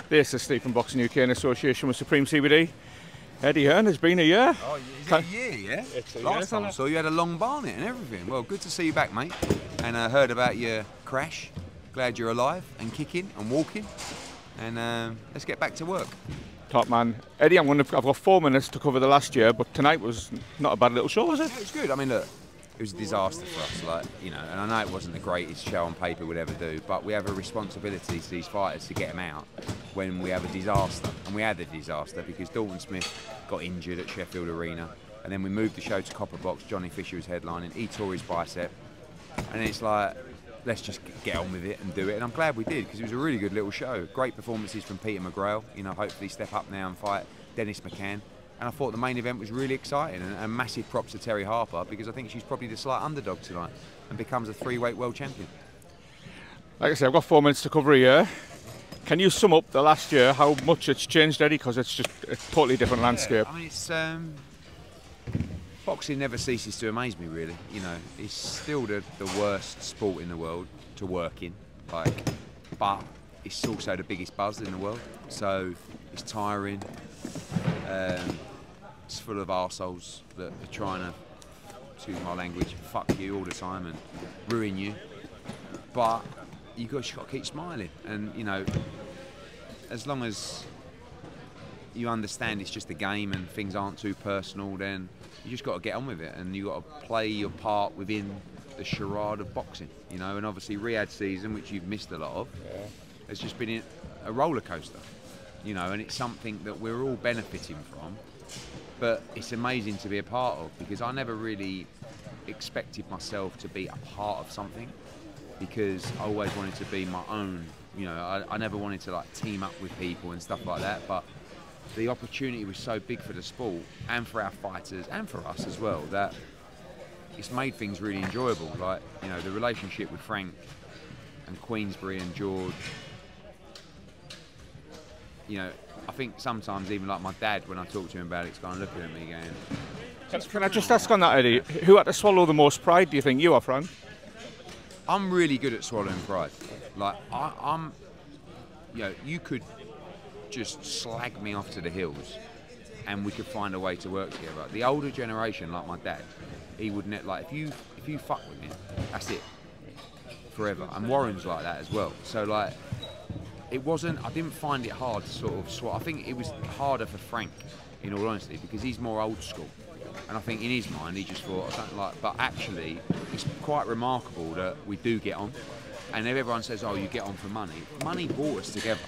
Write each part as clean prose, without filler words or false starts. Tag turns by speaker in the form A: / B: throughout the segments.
A: This is Steve from Boxing UK in association with Supreme CBD. Eddie Hearn, has been a year.
B: Oh, is it a year, yeah?
A: It's a
B: Last
A: year,
B: time I saw you had a long barnet and everything. Well, good to see you back, mate. And I heard about your crash. Glad you're alive and kicking and walking. And let's get back to work.
A: Top man. Eddie, I've got 4 minutes to cover the last year, but tonight was not a bad little show, was it?
B: Yeah, it was good. I mean, look, it was a disaster for us, like, you know, and I know it wasn't the greatest show on paper we'd ever do, but we have a responsibility to these fighters to get them out when we have a disaster. And we had a disaster because Dalton Smith got injured at Sheffield Arena, and then we moved the show to Copper Box. Johnny Fisher was headlining, he tore his bicep, and it's like, let's just get on with it and do it. And I'm glad we did, because it was a really good little show. Great performances from Peter McGrail, you know, hopefully step up now and fight Dennis McCann. And I thought the main event was really exciting, and massive props to Terri Harper, because I think she's probably the slight underdog tonight and becomes a 3-weight world champion.
A: Like I said, I've got 4 minutes to cover a year. Can you sum up the last year, how much it's changed, Eddie? Because it's just a totally different landscape.
B: I mean, it's boxing never ceases to amaze me, really. You know, it's still the worst sport in the world to work in, like, but it's also the biggest buzz in the world, so it's tiring. It's full of arseholes that are trying to, excuse my language, fuck you all the time and ruin you. But you've just got to keep smiling, and you know, as long as you understand it's just a game and things aren't too personal, then you just got to get on with it, and you got to play your part within the charade of boxing, you know. And obviously Riyadh season, which you've missed a lot of, has just been a roller coaster, you know, and it's something that we're all benefiting from. But it's amazing to be a part of, because I never really expected myself to be a part of something, because I always wanted to be my own, you know. I never wanted to like team up with people and stuff like that, but the opportunity was so big for the sport and for our fighters and for us as well, that it's made things really enjoyable. Like, you know, the relationship with Frank and Queensbury and George, you know, I think sometimes even like my dad, when I talk to him about it, he's kind of looking at me going...
A: Can I just ask on that, Eddie, who had to swallow the most pride, do you think, you or Frank?
B: I'm really good at swallowing pride. Like, I'm, you know, you could just slag me off to the hills and we could find a way to work together. The older generation, like my dad, he would like, if you fuck with me, that's it, forever. And Warren's like that as well. So like, it wasn't, I didn't find it hard to sort of swallow. I think it was harder for Frank, in all honesty, because he's more old school. And I think in his mind, he just thought, I don't like, but actually, it's quite remarkable that we do get on. And if everyone says, oh, you get on for money, money brought us together.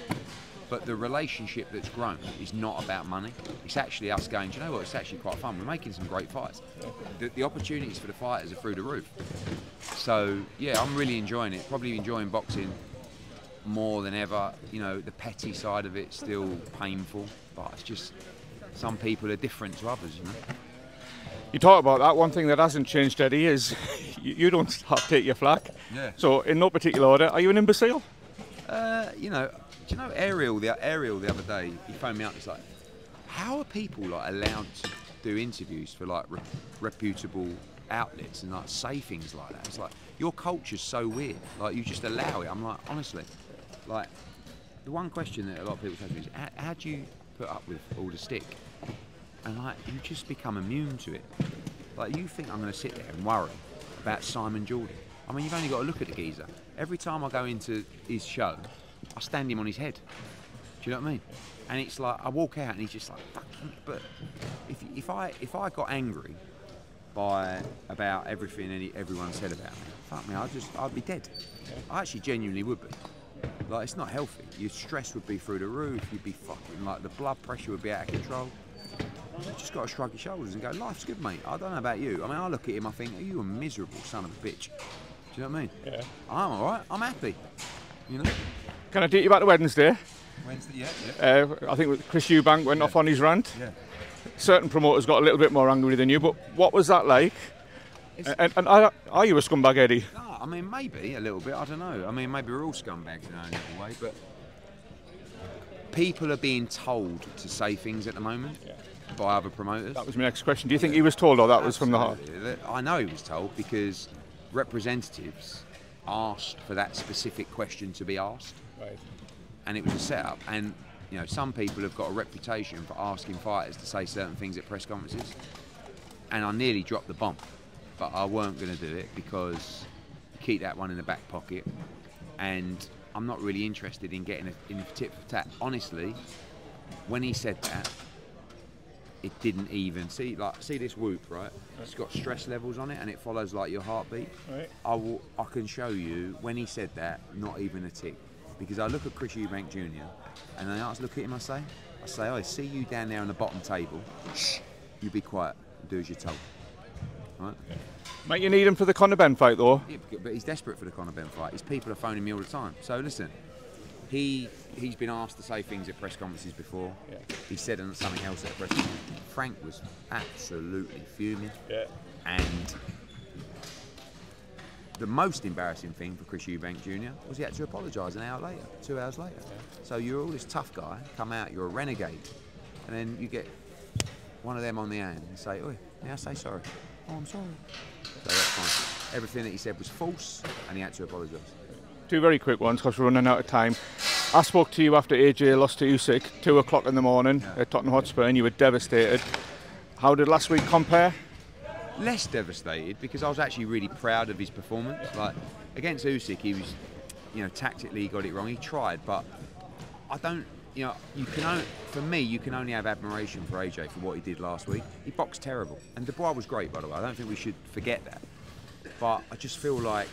B: But the relationship that's grown is not about money. It's actually us going, do you know what, it's actually quite fun. We're making some great fights. The opportunities for the fighters are through the roof. So, yeah, I'm really enjoying it. Probably enjoying boxing more than ever. You know, the petty side of it's still painful, but it's just, some people are different to others, you know.
A: You talk about that. One thing that hasn't changed, Eddie, is you don't take your flak.
B: Yeah. So,
A: in no particular order, are you an imbecile?
B: You know, do you know Ariel the other day, he phoned me up, he's like, how are people like allowed to do interviews for like reputable outlets and like say things like that? It's like, your culture's so weird, like you just allow it. I'm like, honestly, like, the one question that a lot of people say to me is, how do you put up with all the stick? And like, you just become immune to it. Like, you think I'm going to sit there and worry about Simon Jordan? I mean, you've only got to look at the geezer. Every time I go into his show, I stand him on his head. Do you know what I mean? And it's like, I walk out and he's just like, fucking. But if I got angry about everything everyone said about me, fuck me, I'd be dead. I actually genuinely would be. Like, it's not healthy. Your stress would be through the roof. You'd be fucking, like, the blood pressure would be out of control. You just got to shrug your shoulders and go, life's good, mate. I don't know about you. I mean, I look at him, I think, are you a miserable son of a bitch? Do you know what I mean? Yeah. I'm all right. I'm happy. You know.
A: Can I take you back to Wednesday?
B: Wednesday, yeah.
A: I think Chris EUBANK went off on his rant.
B: Yeah.
A: Certain promoters got a little bit more angry than you, but what was that like? And are you a scumbag, Eddie?
B: No, I mean, maybe a little bit. I don't know. I mean, maybe we're all scumbags in our little way, but people are being told to say things at the moment. Yeah. By other promoters. That
A: was my next question. Do you think he was told, or that was from the heart?
B: I know he was told, because representatives asked for that specific question to be asked. Right. And it was a setup. And you know, some people have got a reputation for asking fighters to say certain things at press conferences, and I nearly dropped the bomb, but I weren't going to do it because keep that one in the back pocket, and I'm not really interested in getting in tit for tat. Honestly, when he said that, it didn't even see this whoop, right? It's got stress levels on it, and it follows like your heartbeat. Right. I can show you when he said that, not even a tick, because I look at Chris EUBANK Jr. and I look at him. I say, oh, I see you down there on the bottom table. Shh, you be quiet and do as you're told. Right? Yeah.
A: Mate, you need him for the Conor Benn fight, though.
B: Yeah, but he's desperate for the Conor Benn fight. His people are phoning me all the time. So listen, he's been asked to say things at press conferences before. Yeah. He said something else at a press conference. Frank was absolutely fuming. Yeah. And the most embarrassing thing for Chris EUBANK Jr. was he had to apologise an hour later, 2 hours later. Yeah. So you're all this tough guy, come out, you're a renegade, and then you get one of them on the hand and say, "Oi, may I say sorry?" "Oh, I'm sorry." So that's fine. Everything that he said was false, and he had to apologise.
A: Two very quick ones, because we're running out of time. I spoke to you after AJ lost to Usyk, 2 o'clock in the morning at Tottenham Hotspur, and you were devastated. How did last week compare?
B: Less devastated, because I was actually really proud of his performance. Like against Usyk, he was, you know, tactically he got it wrong. He tried, but I don't. You know, for me, you can only have admiration for AJ for what he did last week. He boxed terrible, and Dubois was great, by the way. I don't think we should forget that. But I just feel like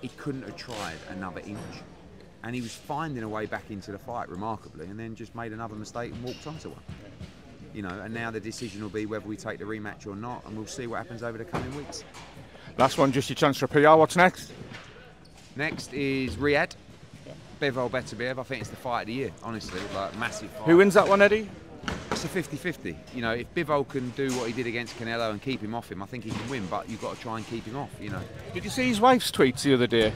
B: he couldn't have tried another inch, and he was finding a way back into the fight remarkably, and then just made another mistake and walked onto one. You know, and now the decision will be whether we take the rematch or not, and we'll see what happens over the coming weeks.
A: Last one, just your chance for PR. What's next?
B: Next is Riyadh. BIVOL Beterbiev. I think it's the fight of the year, honestly, like massive fight.
A: Who wins that one, Eddie?
B: It's a 50-50. You know, if Bivol can do what he did against Canelo and keep him off him, I think he can win, but you've got to try and keep him off, you know.
A: Did you see his wife's tweets the other day?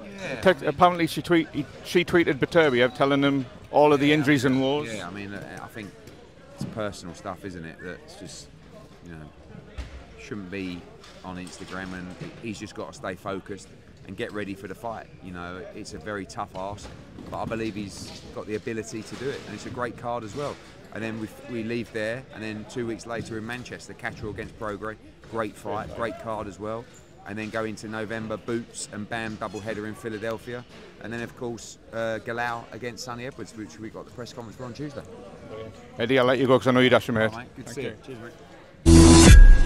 B: Yeah.
A: Apparently she tweeted Beterbiev telling him all of the injuries and woes.
B: Yeah, I mean, I think it's personal stuff, isn't it? That's just, you know, shouldn't be on Instagram, and he's just got to stay focused and get ready for the fight. You know, it's a very tough ask, but I believe he's got the ability to do it, and it's a great card as well. And then we leave there, and then 2 weeks later in Manchester, Catterall against Prograis, great fight, great card as well. And then go into November, Boots and Bam doubleheader in Philadelphia, and then of course Galal against Sonny Edwards, which we got the press conference for on Tuesday.
A: Eddie, I'll let you go because I know you're dashing, mate.
B: Good to see you. Cheers, mate.